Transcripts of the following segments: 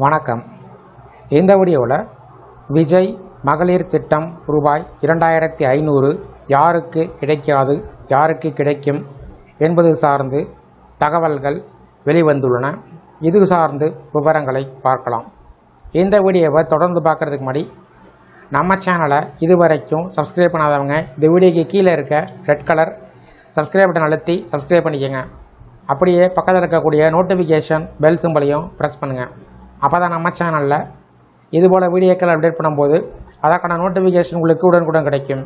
வணக்கம். இந்த வீடியோவில் விஜய் மகளிர் திட்டம் ரூபாய் 2500 யாருக்கு கிடைக்காது, யாருக்கு கிடைக்கும் என்பது சார்ந்து தகவல்கள் வெளிவந்துள்ளன. இது சார்ந்து விவரங்களை பார்க்கலாம். இந்த வீடியோவை தொடர்ந்து பார்க்குறதுக்கு முன்னாடி நம்ம சேனலை இதுவரைக்கும் சப்ஸ்கிரைப் பண்ணாதவங்க இந்த வீடியோக்கு கீழே இருக்க ரெட் கலர் சப்ஸ்கிரைப் பட்டன் அழுத்தி சப்ஸ்கிரைப் பண்ணிக்கோங்க. அப்படியே பக்கத்தில் இருக்கக்கூடிய நோட்டிஃபிகேஷன் பெல் சிம்பலையும் ப்ரெஸ் பண்ணுங்கள். அப்போ தான் நம்ம சேனலில் இதுபோல் வீடியோக்கள் அப்டேட் பண்ணும்போது அதற்கான நோட்டிஃபிகேஷன் உங்களுக்கு உடனுக்குடன் கிடைக்கும்.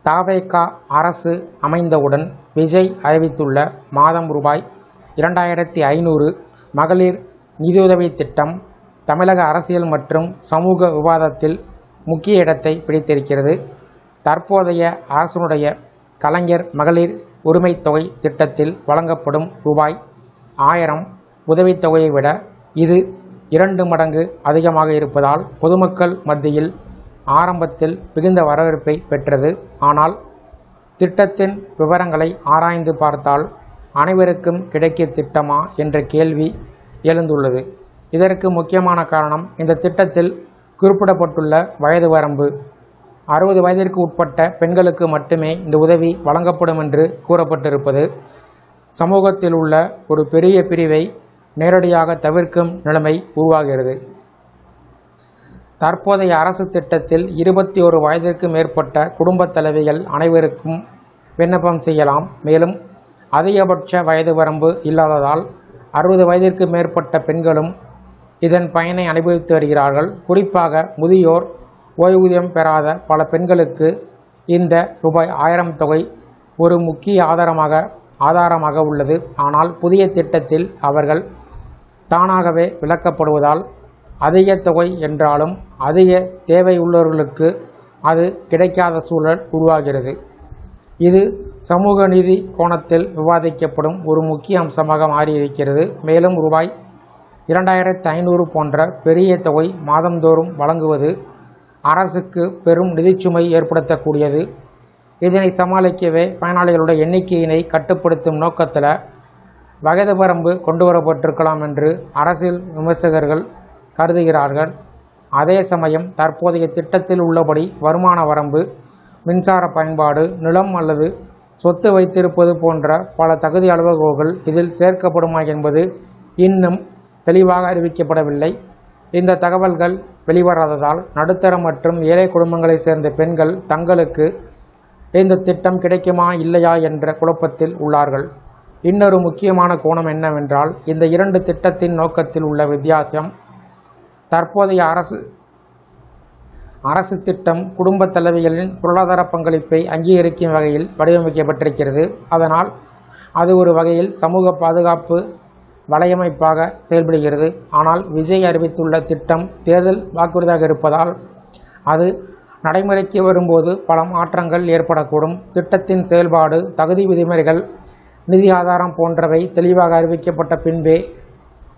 தவேகா அரசு அமைந்தவுடன் விஜய் அறிவித்துள்ள மாதம் ரூபாய் 2500 மகளிர் நிதியுதவி திட்டம் தமிழக அரசியல் மற்றும் சமூக விவாதத்தில் முக்கிய இடத்தை பிடித்திருக்கிறது. தற்போதைய அரசினுடைய கலைஞர் மகளிர் உரிமை தொகை திட்டத்தில் வழங்கப்படும் ரூபாய் 1000 உதவித்தொகையை விட இது 2 மடங்கு அதிகமாக இருப்பதால் பொதுமக்கள் மத்தியில் ஆரம்பத்தில் மிகுந்த வரவேற்பை பெற்றது. ஆனால் திட்டத்தின் விவரங்களை ஆராய்ந்து பார்த்தால் அனைவருக்கும் கிடைக்க திட்டமா என்ற கேள்வி எழுந்துள்ளது. இதற்கு முக்கியமான காரணம் இந்த திட்டத்தில் குறிப்பிடப்பட்டுள்ள வயது வரம்பு. 60 வயதிற்கு உட்பட்ட பெண்களுக்கு மட்டுமே இந்த உதவி வழங்கப்படும் என்று கூறப்பட்டிருப்பது சமூகத்தில் உள்ள ஒரு பெரிய பிரிவை நேரடியாக தவிர்க்கும் நிலைமை உருவாகிறது. தற்போதைய அரசு திட்டத்தில் 21 வயதிற்கு மேற்பட்ட குடும்பத் தலைவிகள் அனைவருக்கும் விண்ணப்பம் செய்யலாம். மேலும் அதிகபட்ச வயது வரம்பு இல்லாததால் 60 வயதிற்கு மேற்பட்ட பெண்களும் இதன் பயனை அனுபவித்து வருகிறார்கள். குறிப்பாக முதியோர் ஓய்வூதியம் பெறாத பல பெண்களுக்கு இந்த ரூபாய் 1000 தொகை ஒரு முக்கிய ஆதாரமாக உள்ளது. ஆனால் புதிய திட்டத்தில் அவர்கள் தானாகவே விலக்கப்படுவதால் அதிக தொகை என்றாலும் அதிக தேவை உள்ளவர்களுக்கு அது கிடைக்காத சூழல் உருவாகிறது. இது சமூக நீதி கோணத்தில் விவாதிக்கப்படும் ஒரு முக்கிய அம்சமாக மாறியிருக்கிறது. மேலும் ரூபாய் 2500 போன்ற பெரிய தொகை மாதந்தோறும் வழங்குவது அரசுக்கு பெரும் நிதிச்சுமை ஏற்படுத்தக்கூடியது. இதனை சமாளிக்கவே பயனாளிகளுடைய எண்ணிக்கையினை கட்டுப்படுத்தும் நோக்கத்தில் வயது வரம்பு கொண்டு வரப்பட்டிருக்கலாம் என்று அரசியல் விமர்சகர்கள் கருதுகிறார்கள். அதே சமயம் தற்போதைய திட்டத்தில் உள்ளபடி வருமான வரம்பு, மின்சார பயன்பாடு, நிலம் அல்லது சொத்து வைத்திருப்பது போன்ற பல தகுதி அளவுகோல்கள் இதில் சேர்க்கப்படுமா என்பது இன்னும் தெளிவாக அறிவிக்கப்படவில்லை. இந்த தகவல்கள் வெளிவராததால் நடுத்தர மற்றும் ஏழை குடும்பங்களை சேர்ந்த பெண்கள் தங்களுக்கு இந்த திட்டம் கிடைக்குமா இல்லையா என்ற குழப்பத்தில் உள்ளார்கள். இன்னொரு முக்கியமான கோணம் என்னவென்றால் இந்த 2 திட்டத்தின் நோக்கத்தில் உள்ள வித்தியாசம். தற்போதைய அரசு திட்டம் குடும்ப தலைவிகளின் பொருளாதார பங்களிப்பை அங்கீகரிக்கும் வகையில் வடிவமைக்கப்பட்டிருக்கிறது. அதனால் அது ஒரு வகையில் சமூக பாதுகாப்பு வலையமைப்பாக செயல்படுகிறது. ஆனால் விஜய் அறிவித்துள்ள திட்டம் தேர்தல் வாக்குறுதியாக இருப்பதால் அது நடைமுறைக்கு வரும்போது பல மாற்றங்கள் ஏற்படக்கூடும். திட்டத்தின் செயல்பாடு, தகுதி விதிமுறைகள், நிதி ஆதாரம் போன்றவை தெளிவாக அறிவிக்கப்பட்ட பின்பே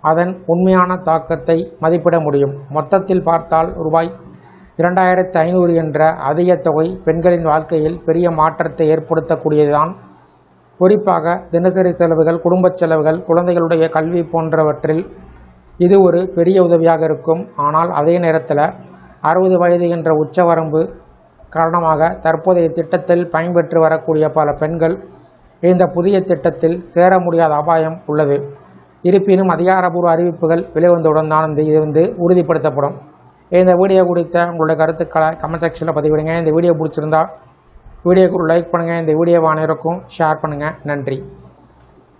அதன் உண்மையான தாக்கத்தை மதிப்பிட முடியும். மொத்தத்தில் பார்த்தால் ரூபாய் 2500 என்ற அதிக தொகை பெண்களின் வாழ்க்கையில் பெரிய மாற்றத்தை ஏற்படுத்தக்கூடியதுதான். குறிப்பாக தினசரி செலவுகள், குடும்பச் செலவுகள், குழந்தைகளுடைய கல்வி போன்றவற்றில் இது ஒரு பெரிய உதவியாக இருக்கும். ஆனால் அதே நேரத்தில் 60 வயது என்ற உச்சவரம்பு காரணமாக தற்போதைய திட்டத்தில் பயன்பெற்று வரக்கூடிய பல பெண்கள் இந்த புதிய திட்டத்தில் சேர முடியாத அபாயம் உள்ளது. இருப்பினும் அதிகாரப்பூர்வ அறிவிப்புகள் வெளிவந்தவுடன் தான் இது உறுதிப்படுத்தப்படும். இந்த வீடியோ குறித்த உங்களுடைய கருத்துக்களை கமெண்ட் செக்ஷனில் பதிவிடுங்க. இந்த வீடியோ பிடிச்சிருந்தா வீடியோக்கு லைக் பண்ணுங்கள். இந்த வீடியோவை அனைவருக்கும் ஷேர் பண்ணுங்கள். நன்றி.